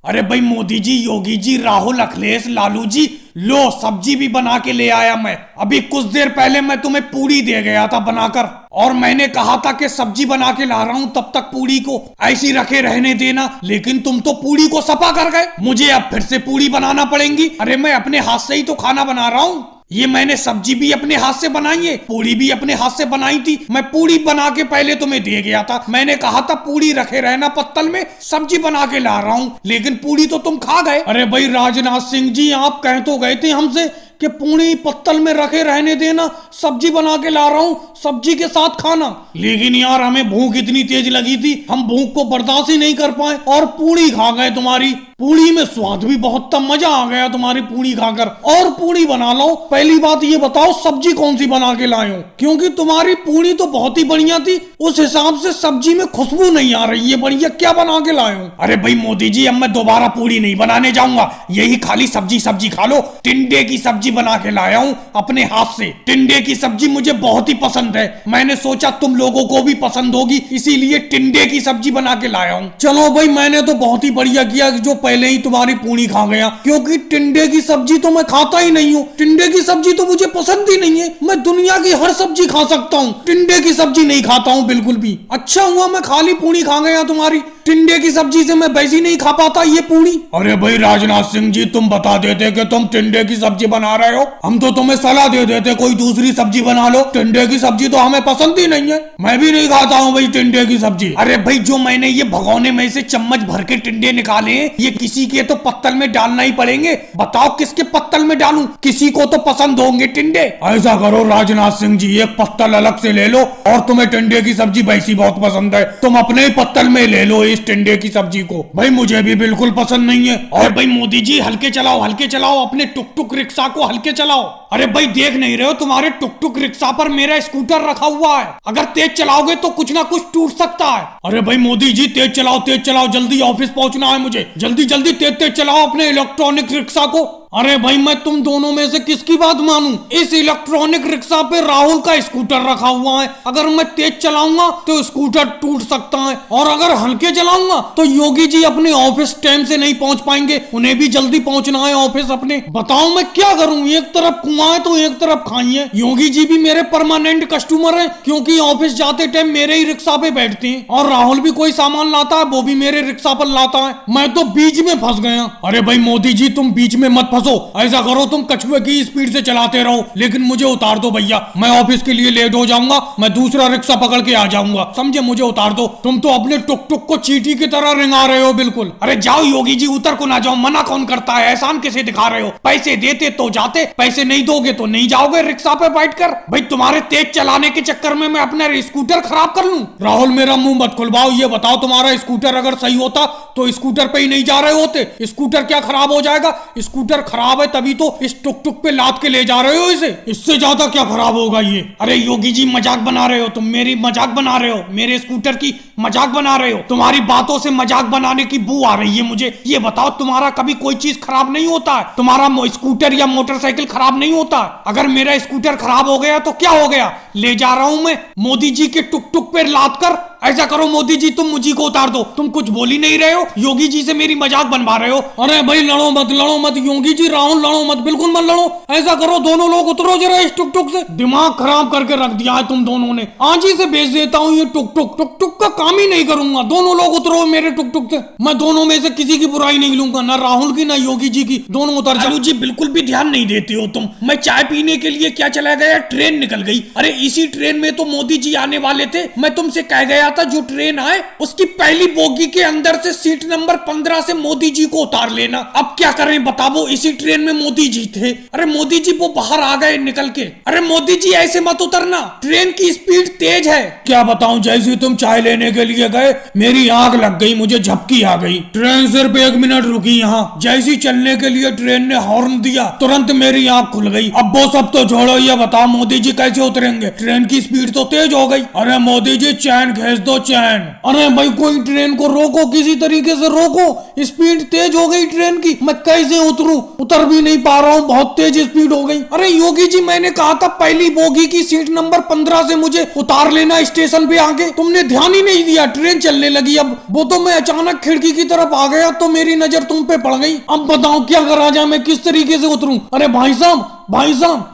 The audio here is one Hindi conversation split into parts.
अरे भाई मोदी जी, योगी जी, राहुल, अखिलेश, लालू जी, लो सब्जी भी बना के ले आया मैं। अभी कुछ देर पहले मैं तुम्हें पूरी दे गया था बनाकर, और मैंने कहा था कि सब्जी बना के ला रहा हूं, तब तक पूरी को ऐसी रखे रहने देना, लेकिन तुम तो पूरी को सफा कर गए। मुझे अब फिर से पूरी बनाना पड़ेंगी। अरे मैं अपने हाथ से ही तो खाना बना रहा हूँ। ये मैंने सब्जी भी अपने हाथ से बनाई है, पूरी भी अपने हाथ से बनाई थी। मैं पूरी बना के पहले तुम्हें दे गया था, मैंने कहा था पूरी रखे रहना पत्तल में, सब्जी बना के ला रहा हूँ, लेकिन पूरी तो तुम खा गए। अरे भाई राजनाथ सिंह जी, आप कह तो गए थे हमसे कि पूरी पत्तल में रखे रहने देना, सब्जी बना के ला रहा हूँ, सब्जी के साथ खाना। लेकिन यार हमें भूख इतनी तेज लगी थी, हम भूख को बर्दाश्त ही नहीं कर पाए और पूरी खा गए। तुम्हारी पूरी में स्वाद भी बहुत था, मजा आ गया तुम्हारी पूरी खाकर। और पूरी बना लो। पहली बात ये बताओ सब्जी कौन सी बना के लाए हो, क्योंकि तुम्हारी पूरी तो बहुत ही बढ़िया थी, उस हिसाब से सब्जी में खुशबू नहीं आ रही है बढ़िया। क्या बना के लाए हो? अरे भाई मोदी जी, अब मैं दोबारा पूरी नहीं बनाने जाऊंगा, यही खाली सब्जी सब्जी खा लो। टिंडे की सब्जी बना के लाया हूँ अपने हाथ से। टिंडे की सब्जी मुझे बहुत ही पसंद है, मैंने सोचा तुम लोगों को भी पसंद होगी, इसीलिए टिंडे की सब्जी बना के लाया हूँ। चलो भाई, मैंने तो बहुत ही बढ़िया किया जो पहले ही तुम्हारी पूरी खा गया, क्योंकि टिंडे की सब्जी तो मैं खाता ही नहीं हूँ। टिंडे की सब्जी तो मुझे पसंद ही नहीं है। मैं दुनिया की हर सब्जी खा सकता हूँ, टिंडे की सब्जी नहीं खाता हूँ बिल्कुल भी। अच्छा हुआ मैं खाली पूरी खा गया तुम्हारी, टिंडे की सब्जी से मैं वैसी नहीं खा पाता ये पूरी। अरे भाई राजनाथ सिंह जी, तुम बता देते कि तुम टिंडे की सब्जी बना रहे हो, हम तो तुम्हें सलाह दे देते कोई दूसरी सब्जी बना लो। टिंडे की सब्जी तो हमें पसंद ही नहीं है, मैं भी नहीं खाता हूँ भाई टिंडे की सब्जी। अरे भाई, जो मैंने ये भगोने में से चम्मच भर के टिंडे निकाले, ये किसी के तो पत्तल में डालना ही पड़ेंगे। बताओ किसके पत्तल में डालूं? किसी को तो पसंद होंगे टिंडे। ऐसा करो राजनाथ सिंह जी, एक पत्तल अलग से ले लो, और तुम्हें टिंडे की सब्जी वैसी बहुत पसंद है, तुम अपने ही पत्तल में ले लो इस टिंडे की सब्जी को। भाई मुझे भी बिल्कुल पसंद नहीं है। और भाई मोदी जी, हल्के चलाओ, हल्के चलाओ, अपने टुक टुक रिक्शा को हल्के चलाओ। अरे भाई देख नहीं रहे हो, तुम्हारे टुक टुक रिक्शा पर मेरा स्कूटर रखा हुआ है, अगर तेज चलाओगे तो कुछ ना कुछ टूट सकता है। अरे भाई मोदी जी, तेज चलाओ, जल्दी ऑफिस पहुंचना है मुझे, जल्दी जल्दी तेज तेज चलाओ अपने इलेक्ट्रॉनिक रिक्शा को। अरे भाई, मैं तुम दोनों में से किसकी बात मानूं? इस इलेक्ट्रॉनिक रिक्शा पे राहुल का स्कूटर रखा हुआ है, अगर मैं तेज चलाऊंगा तो स्कूटर टूट सकता है, और अगर हल्के चलाऊंगा तो योगी जी अपने ऑफिस टाइम से नहीं पहुंच पाएंगे, उन्हें भी जल्दी पहुंचना है ऑफिस अपने। बताओ मैं क्या करूं? एक तरफ कुआं है तो एक तरफ खाई है। योगी जी भी मेरे परमानेंट कस्टमर है, क्योंकि ऑफिस जाते टाइम मेरे ही रिक्शा पे बैठते हैं, और राहुल भी कोई सामान लाता है वो भी मेरे रिक्शा पर लाता है। मैं तो बीच में फंस गया। अरे भाई मोदी जी, तुम बीच में मत ऐसा करो, तुम कछुए की स्पीड से चलाते रहो, लेकिन मुझे उतार दो भैया, मैं ऑफिस के लिए लेट हो जाऊंगा, मैं दूसरा रिक्शा पकड़ के आ जाऊंगा, समझे? मुझे उतार दो। तुम तो अपने टुक टुक को चींटी की तरह रिंगा रहे हो बिल्कुल। अरे जाओ योगी जी, उतर को ना जाओ, मना कौन करता है? एहसान किसे दिखा रहे हो? पैसे देते तो जाते, पैसे नहीं दोगे तो नहीं जाओगे रिक्शा पे बैठकर। भाई तुम्हारे तेज चलाने के चक्कर में मैं अपना स्कूटर खराब कर लूं? राहुल, मेरा मुंह मत खुलवाओ, ये बताओ तुम्हारा स्कूटर अगर सही होता तो स्कूटर पे ही नहीं जा रहे होते, स्कूटर क्या खराब हो जाएगा? स्कूटर खराब है तभी तो इस टुक टुक पे लाद के ले जा रहे हो इसे, इससे ज्यादा क्या खराब होगा ये? अरे योगी जी, मजाक बना रहे हो तुम, मेरी मजाक बना रहे हो, मेरे स्कूटर की मजाक बना रहे हो। तुम्हारी बातों से मजाक बनाने की बू आ रही है मुझे। ये बताओ, तुम्हारा कभी कोई चीज खराब नहीं होता है? तुम्हारा स्कूटर या मोटरसाइकिल खराब नहीं होता है? अगर मेरा स्कूटर खराब हो गया तो क्या हो गया? ले जा रहा हूं मैं मोदी जी के टुक टुक पे लाद कर। ऐसा करो मोदी जी, तुम मुझी को उतार दो। तुम कुछ बोल ही नहीं रहे हो, योगी जी से मेरी मजाक बनवा रहे हो। अरे भाई लड़ो मत योगी जी, राहुल लड़ो मत, बिल्कुल मत लड़ो। ऐसा करो, दोनों लोग उतरो जरा इस टुक टुक से। दिमाग खराब करके रख दिया है तुम दोनों ने। आज ही से बेच देता हूँ ये टुक टुक का काम ही नहीं करूंगा। दोनों लोग उतरो मेरे टुक टुक से। मैं दोनों में से किसी की बुराई नहीं लूंगा, ना राहुल की ना योगी जी की, दोनों उतर जाओ। जी बिल्कुल भी ध्यान नहीं देते हो तुम। मैं चाय पीने के लिए क्या चला गया, ट्रेन निकल गई। अरे इसी ट्रेन में तो मोदी जी आने वाले थे, मैं तुमसे कह गया था जो ट्रेन आए उसकी पहली बोगी के अंदर से सीट नंबर 15 से मोदी जी को उतार लेना। अब क्या करें बताओ, इसी ट्रेन में मोदी जी थे। अरे मोदी जी वो बाहर आ गए निकल के। अरे मोदी जी ऐसे मत उतरना, ट्रेन की स्पीड तेज है। क्या बताऊं, जैसे तुम चाय लेने के लिए गए मेरी आंख लग गई, मुझे झपकी आ गई। ट्रेन सिर्फ 1 मिनट रुकी यहाँ, जैसी चलने के लिए ट्रेन ने हॉर्न दिया तुरंत मेरी आंख खुल गई। अब वो सब तो छोड़ो, ये बताओ मोदी जी कैसे उतरेंगे? ट्रेन की स्पीड तो तेज हो गई। अरे मोदी जी चैन खींच दो, चैन। अरे भाई कोई ट्रेन को रोको, किसी तरीके से रोको, स्पीड तेज हो गई ट्रेन की, मैं कैसे उतरूं? उतर भी नहीं पा रहा हूँ, बहुत तेज स्पीड हो गई। अरे योगी जी, मैंने कहा था पहली बोगी की सीट नंबर 15 से मुझे उतार लेना स्टेशन पे आके, तुमने ध्यान ही नहीं ही दिया, ट्रेन चलने लगी। अब वो तो मैं अचानक खिड़की की तरफ आ गया तो मेरी नजर तुम पे पड़ गई। अब बताओ क्या करा जाए, मैं किस तरीके से उतरूं? अरे भाई साहब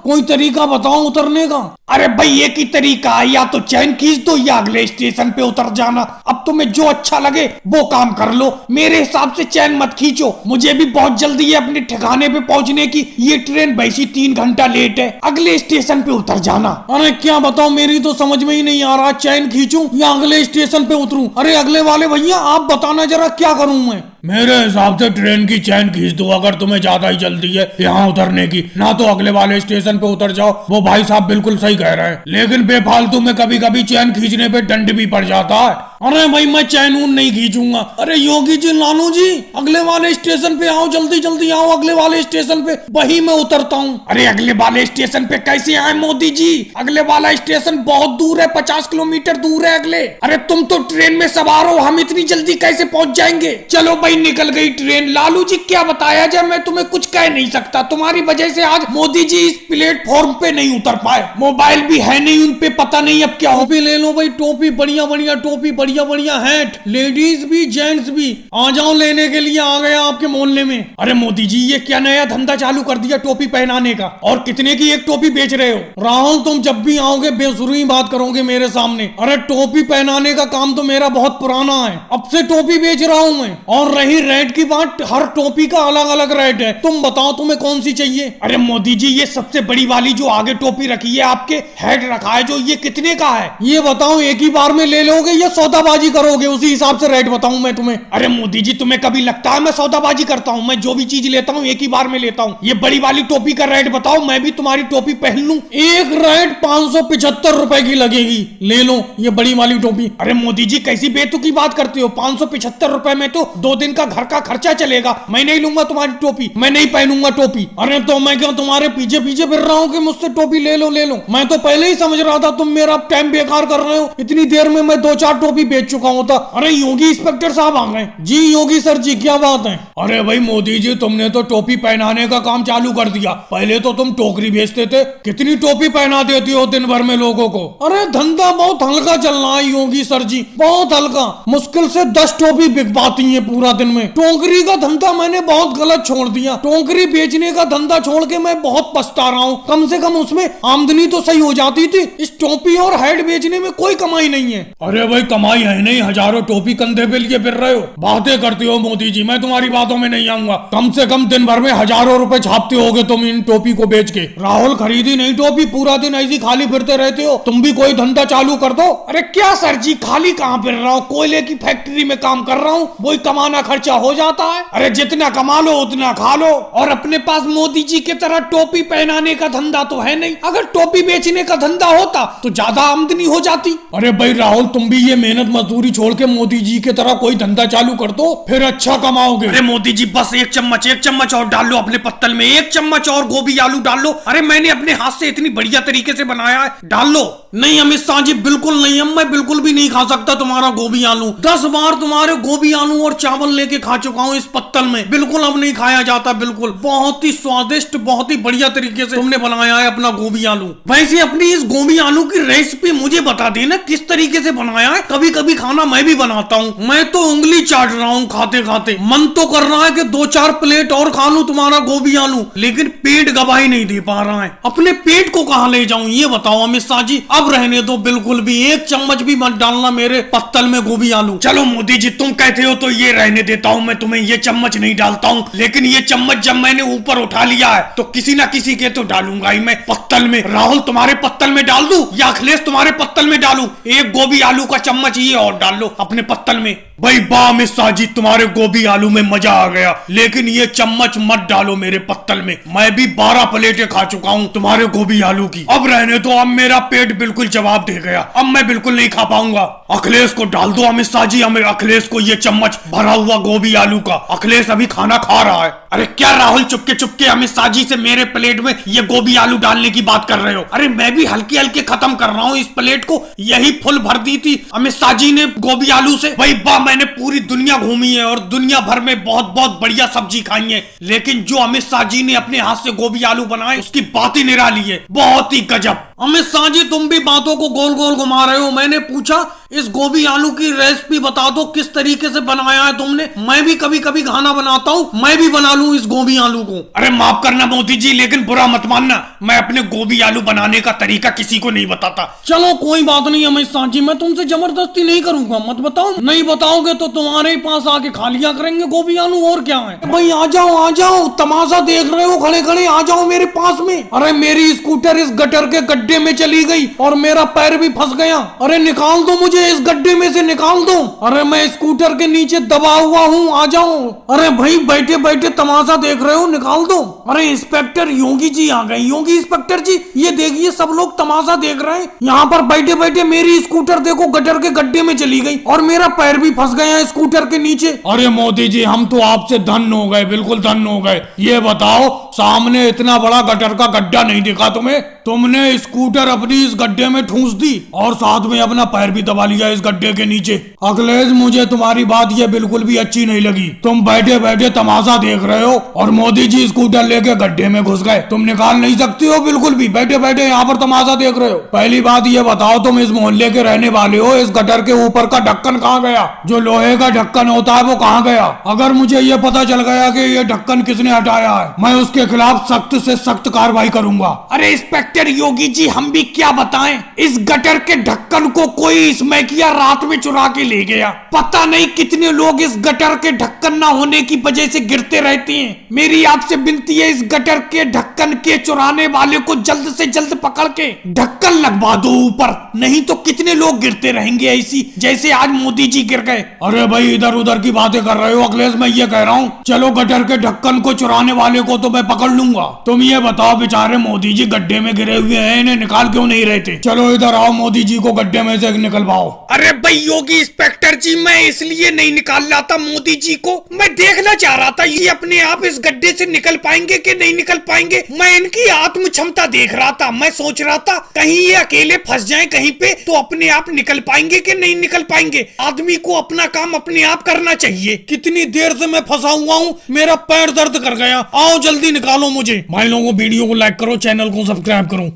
कोई तरीका बताओ उतरने का। अरे भाई एक ही तरीका है, या तो चैन खींच दो या अगले स्टेशन पे उतर जाना। अब तुम्हें जो अच्छा लगे वो काम कर लो, मेरे हिसाब से चैन मत खींचो। मुझे भी बहुत जल्दी है अपने ठिकाने पे पहुंचने की। ये ट्रेन वैसी 3 घंटा लेट है, अगले स्टेशन पे उतर जाना। अरे क्या बताओ, मेरी तो समझ में ही नहीं आ रहा, चैन खींचूं या अगले स्टेशन पे उतरूं? अरे अगले वाले भैया आप बताना जरा क्या करूं मैं? मेरे हिसाब से ट्रेन की चैन खींच दो अगर तुम्हें ज्यादा ही जल्दी है यहाँ उतरने की, ना तो अगले वाले स्टेशन पे उतर जाओ। वो भाई साहब बिल्कुल सही कह रहे हैं, लेकिन बेफालतू में कभी कभी चैन खींचने पे दंड भी पड़ जाता है। अरे भाई मैं चैन नहीं खींचूंगा। अरे योगी जी, लालू जी, अगले वाले स्टेशन पे आओ, जल्दी जल्दी आओ अगले वाले स्टेशन पे, वही मैं उतरता हूँ। अरे अगले वाले स्टेशन पे कैसे आए मोदी जी? अगले वाला स्टेशन बहुत दूर है, 50 किलोमीटर दूर है अगले। अरे तुम तो ट्रेन में सवार हो, हम इतनी जल्दी कैसे पहुंच जाएंगे? चलो भाई निकल गई ट्रेन। लालू जी क्या बताया जाए, मैं तुम्हें कुछ कह नहीं सकता। तुम्हारी वजह से आज मोदी जी इस प्लेटफॉर्म पे नहीं उतर पाए। मोबाइल भी है नहीं उन पे, पता नहीं अब क्या हो। भी ले लो भाई टोपी, बढ़िया बढ़िया टोपी, बढ़िया बढ़िया हैट, लेडीज भी जेंट्स भी आ जाओ, लेने के लिए आ गया आपके मोहल्ले में। अरे मोदी जी ये क्या नया धंधा चालू कर दिया टोपी पहनाने का? और कितने की एक टोपी बेच रहे हो? राहुल तुम जब भी आओगे बेसुरी बात करोगे मेरे सामने। अरे टोपी पहनाने का काम तो मेरा बहुत पुराना है, अब से टोपी बेच रहा हूँ मैं। और रही रेट की बात, हर टोपी का अलग अलग रेट है, तुम बताओ तुम्हें कौन सी चाहिए? अरे मोदी जी ये सबसे बड़ी वाली जो आगे टोपी रखी है आपके, हेड रखा है जो, ये कितने का है? ये बताओ एक ही बार में ले लोगे या सौदाबाजी करोगे? उसी हिसाब से रेट बताऊं मैं तुम्हें। अरे मोदी जी तुम्हें कभी लगता है मैं सौदाबाजी करता हूं? मैं जो भी चीज लेता हूं एक ही बार में लेता हूं। ये बड़ी वाली टोपी का रेट बताओ, मैं भी तुम्हारी टोपी पहन लूं। एक रेट 575 रुपए की लगेगी, ले लो ये बड़ी वाली टोपी। अरे मोदी जी कैसी बेतुकी बात करते हो? 575 रुपए में तो 2 दिन का घर का खर्चा चलेगा। मैं नहीं लूंगा तुम्हारी टोपी, मैं नहीं पहनूंगा टोपी। अरे तो मैं क्या तुम्हारे पीछे पीछे फिर रहा हूँ कि मुझसे टोपी ले लो ले लो? मैं तो पहले ही समझ रहा था तुम मेरा टाइम बेकार कर रहे हो। इतनी देर में मैं 2-4 टोपी बेच चुका होता। अरे योगी इंस्पेक्टर साहब आ गए जी। योगी सर जी क्या बात है? अरे भाई मोदी जी तुमने तो टोपी पहनाने का काम चालू कर दिया। पहले तो तुम टोकरी बेचते थे, कितनी टोपी पहना देती हो दिन भर में लोगों को। अरे धंधा बहुत हल्का चल रहा है योगी सर जी, बहुत हल्का। मुश्किल से 10 टोपी बिक पाती है पूरा दिन में। टोकरी का धंधा मैंने बहुत गलत छोड़ दिया। टोकरी बेचने का धंधा छोड़ के मैं बहुत पछता रहा हूँ। कम से कम उसमें आमदनी तो सही हो जाती थी, इस टोपी और हेड बेचने में कोई कमाई नहीं है। अरे भाई कमाई है नहीं, हजारों टोपी कंधे पे लिए फिर रहे हो, बातें करते हो मोदी जी। मैं तुम्हारी बातों में नहीं आऊंगा। कम से कम दिन भर में हजारों रुपए छापते होगे तुम इन टोपी को बेच के। राहुल खरीदी नहीं टोपी, पूरा दिन ऐसी खाली फिरते रहते हो। तुम भी कोई धंधा चालू कर दो। अरे क्या सर जी खाली कहाँ फिर रहा हूँ, कोयले की फैक्ट्री में काम कर रहा हूँ, वही कमाना खर्चा हो जाता है। अरे जितना कमा लो उतना खा लो। और अपने पास मोदी जी की तरह टोपी पहनाने का धंधा तो है नहीं। अगर टोपी बेचने का धंधा होता तो ज्यादा आमदनी हो जाती। अरे भाई राहुल तुम भी ये मेहनत मजदूरी छोड़ के मोदी जी की तरह कोई धंधा चालू कर दो, फिर अच्छा कमाओगे। अरे मोदी जी बस एक चम्मच और डाल लो अपने पत्तल में, 1 चम्मच और गोभी आलू डाल लो। अरे मैंने अपने हाथ से इतनी बढ़िया तरीके से बनाया है, डाल लो। नहीं अमित शाह जी बिल्कुल नहीं, अब मैं बिल्कुल भी नहीं खा सकता तुम्हारा गोभी आलू। 10 बार तुम्हारे गोभी आलू और चावल लेके खा चुका हूँ इस पत्तल में, बिल्कुल अब नहीं खाया जाता। बिल्कुल बहुत ही स्वादिष्ट, बहुत ही बढ़िया तरीके से तुमने बनाया है अपना गोभी आलू। वैसे अपनी इस गोभी आलू की रेसिपी मुझे बता देना किस तरीके से बनाया है, कभी कभी खाना मैं भी बनाता हूँ। मैं तो उंगली चाट रहा हूँ खाते खाते, मन तो कर रहा है कि 2-4 प्लेट और खा लूं तुम्हारा गोभी आलू, लेकिन पेट गवाही नहीं दे पा रहा है। अपने पेट को कहाँ ले जाऊं ये बताओ अमित शाह जी। अब रहने दो, बिल्कुल भी 1 चम्मच भी मत डालना मेरे पत्तल में गोभी आलू। चलो मोदी जी तुम कहते हो तो ये रहने देता हूँ, मैं तुम्हें ये चम्मच नहीं डालता हूँ, लेकिन ये चम्मच जब मैंने ऊपर उठा लिया है तो किसी ना किसी के तो डालूंगा ही मैं पत्तल में। राहुल तुम्हारे पत्तल में डाल दूं या अखिलेश तुम्हारे पत्तल में डालूं? 1 गोभी आलू का चम्मच ये और डाल लो अपने पत्तल में। भाई वाह अमित शाह जी तुम्हारे गोभी आलू में मजा आ गया, लेकिन ये चम्मच मत डालो मेरे पत्तल में। मैं भी 12 प्लेटें खा चुका हूँ तुम्हारे गोभी आलू की, अब रहने दो। अब मेरा पेट बिल्कुल जवाब दे गया, अब मैं बिल्कुल नहीं खा पाऊंगा। अखिलेश को डाल दो अमित शाह जी, हमें अखिलेश को ये चम्मच भरा हुआ गोभी आलू का। अखिलेश अभी खाना खा रहा है। अरे क्या राहुल चुपके चुपके अमित शाह जी से मेरे प्लेट में ये गोभी आलू डालने की बात कर रहे हो? अरे मैं भी हल्के हल्के खत्म कर रहा हूँ इस प्लेट को, यही फुल भर दी थी अमित शाह जी ने गोभी आलू से। भाई वाह मैंने पूरी दुनिया घूमी है और दुनिया भर में बहुत बहुत बढ़िया सब्जी खाई है, लेकिन जो अमित शाह जी ने अपने हाथ से गोभी आलू बनाए उसकी बात ही निराली है, बहुत ही गजब। अमित शाह जी, तुम भी बातों को गोल गोल घुमा रहे हो। मैंने पूछा इस गोभी आलू की रेसिपी बता दो, किस तरीके से बनाया है तुमने। मैं भी कभी कभी खाना बनाता हूँ, मैं भी बना लूं इस गोभी आलू को। अरे माफ करना मोदी जी, लेकिन बुरा मत मानना, मैं अपने गोभी आलू बनाने का तरीका किसी को नहीं बताता। चलो कोई बात नहीं अमित शाह जी, मैं तुमसे जबरदस्ती नहीं करूंगा। मत बताओ, नहीं बताओगे तो तुम्हारे ही पास आके खा लिया करेंगे गोभी आलू, और क्या है। भाई आ जाओ, तमाशा देख रहे हो खड़े खड़े, आ जाओ मेरे पास में। अरे मेरी स्कूटर इस गटर के गड्ढे में चली गई और मेरा पैर भी फंस गया। अरे निकाल दो मुझे, इस गड्ढे में से निकाल दो। अरे मैं स्कूटर के नीचे दबा हुआ हूँ, आ जाओ। अरे भाई बैठे बैठे तमाशा देख रहे हो, निकाल दो। अरे इंस्पेक्टर योगी जी आ गए। योगी इंस्पेक्टर जी, ये देखिए सब लोग तमाशा देख रहे हैं। यहाँ पर बैठे बैठे मेरी स्कूटर देखो गटर के गड्ढे में चली गई और मेरा पैर भी फंस गया स्कूटर के नीचे। अरे मोदी जी, हम तो आपसे धन्य हो गए, बिल्कुल धन्य हो गए। ये बताओ, सामने इतना बड़ा गटर का गड्ढा नहीं दिखा तुम्हें? तुमने स्कूटर अपनी इस गड्ढे में ठूंस दी और साथ में अपना पैर भी दबा लिया इस गड्ढे के नीचे। अखिलेश, मुझे तुम्हारी बात ये बिल्कुल भी अच्छी नहीं लगी। तुम बैठे बैठे तमाशा देख रहे हो और मोदी जी स्कूटर लेके गड्ढे में घुस गए। तुम निकाल नहीं सकती हो बिल्कुल भी, बैठे बैठे यहाँ पर तमाशा देख रहे हो। पहली बात ये बताओ, तुम इस मोहल्ले के रहने वाले हो, इस गटर के ऊपर का ढक्कन कहाँ गया? जो लोहे का ढक्कन होता है वो कहाँ गया? अगर मुझे ये पता चल गया कि ये ढक्कन किसने हटाया है, मैं उसके खिलाफ सख्त से सख्त कार्रवाई करूंगा। अरे इंस्पेक्टर योगी जी, हम भी क्या बताएं, इस गटर के ढक्कन को कोई स्मैकिया रात में चुरा के ले गया। पता नहीं कितने लोग इस गटर के ढक्कन ना होने की वजह से गिरते रहते हैं। मेरी आपसे विनती है, इस गटर के ढक्कन के चुराने वाले को जल्द से जल्द पकड़ के ढक्कन लगवा दो ऊपर, नहीं तो कितने लोग गिरते रहेंगे ऐसी, जैसे आज मोदी जी गिर गए। अरे भाई, इधर उधर की बातें कर रहे हो अखिलेश, मैं ये कह रहा हूँ, चलो गटर के ढक्कन को चुराने वाले को तो मैं पकड़ लूंगा। तुम ये बताओ, बेचारे मोदी जी गड्ढे में गिरे हुए हैं, इन्हें निकाल क्यों नहीं रहे थे? चलो इधर आओ, मोदी जी को गड्ढे में से निकलवाओ। अरे भाई योगी इंस्पेक्टर जी, मैं इसलिए नहीं निकाल रहा था मोदी जी को, मैं देखना चाह रहा था ये अपने आप इस गड्ढे से निकल पाएंगे कि नहीं निकल पाएंगे। मैं इनकी आत्म क्षमता देख रहा था। मैं सोच रहा था कहीं ये अकेले फंस जाएं कहीं पे तो अपने आप निकल पाएंगे कि नहीं निकल पाएंगे। आदमी को अपना काम अपने आप करना चाहिए। कितनी देर से मैं फंसा हुआ हूँ, मेरा पैर दर्द कर गया। आओ जल्दी निकालो मुझे। भाई लोगों, वीडियो को लाइक करो, चैनल को सब्सक्राइब करो।